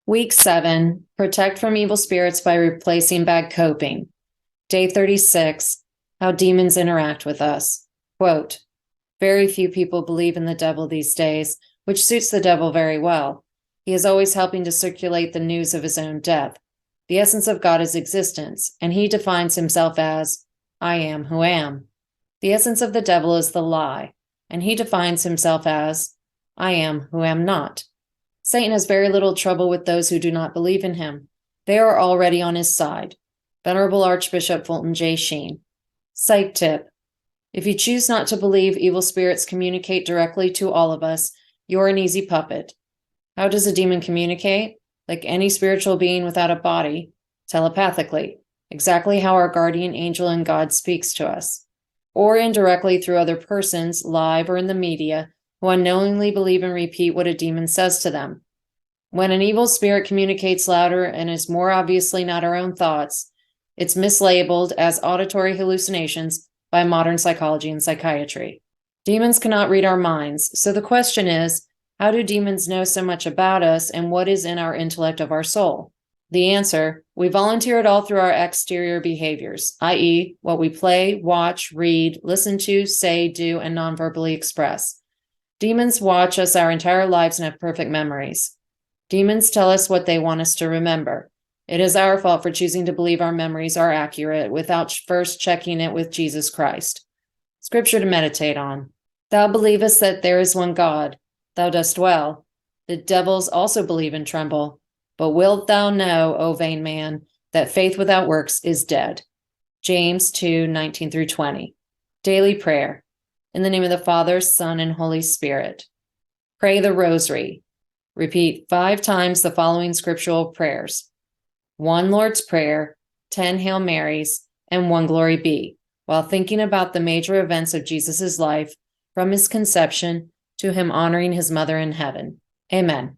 Week 7, protect from evil spirits by replacing bad coping. Day 36, how demons interact with us. Quote, very few people believe in the devil these days, which suits the devil very well. He is always helping to circulate the news of his own death. The essence of God is existence, and he defines himself as, I am who am. The essence of the devil is the lie, and he defines himself as, I am who am not. Satan has very little trouble with those who do not believe in him. They are already on his side. Venerable Archbishop Fulton J. Sheen. Psych tip. If you choose not to believe evil spirits communicate directly to all of us, you're an easy puppet. How does a demon communicate? Like any spiritual being without a body, telepathically, exactly how our guardian angel and God speaks to us, or indirectly through other persons, live or in the media, who unknowingly believe and repeat what a demon says to them. When an evil spirit communicates louder and is more obviously not our own thoughts, it's mislabeled as auditory hallucinations by modern psychology and psychiatry. Demons cannot read our minds, so the question is, how do demons know so much about us and what is in our intellect of our soul? The answer, we volunteer it all through our exterior behaviors, i.e., what we play, watch, read, listen to, say, do, and non-verbally express. Demons watch us our entire lives and have perfect memories. Demons tell us what they want us to remember. It is our fault for choosing to believe our memories are accurate without first checking it with Jesus Christ. Scripture to meditate on. Thou believest that there is one God. Thou dost well. The devils also believe and tremble. But wilt thou know, O vain man, that faith without works is dead? James 2:19-20. Daily prayer. In the name of the Father, Son, and Holy Spirit. Pray the Rosary. Repeat 5 times the following scriptural prayers. 1 Lord's Prayer, 10 Hail Marys, and 1 Glory Be, while thinking about the major events of Jesus' life, from his conception to him honoring his mother in heaven. Amen.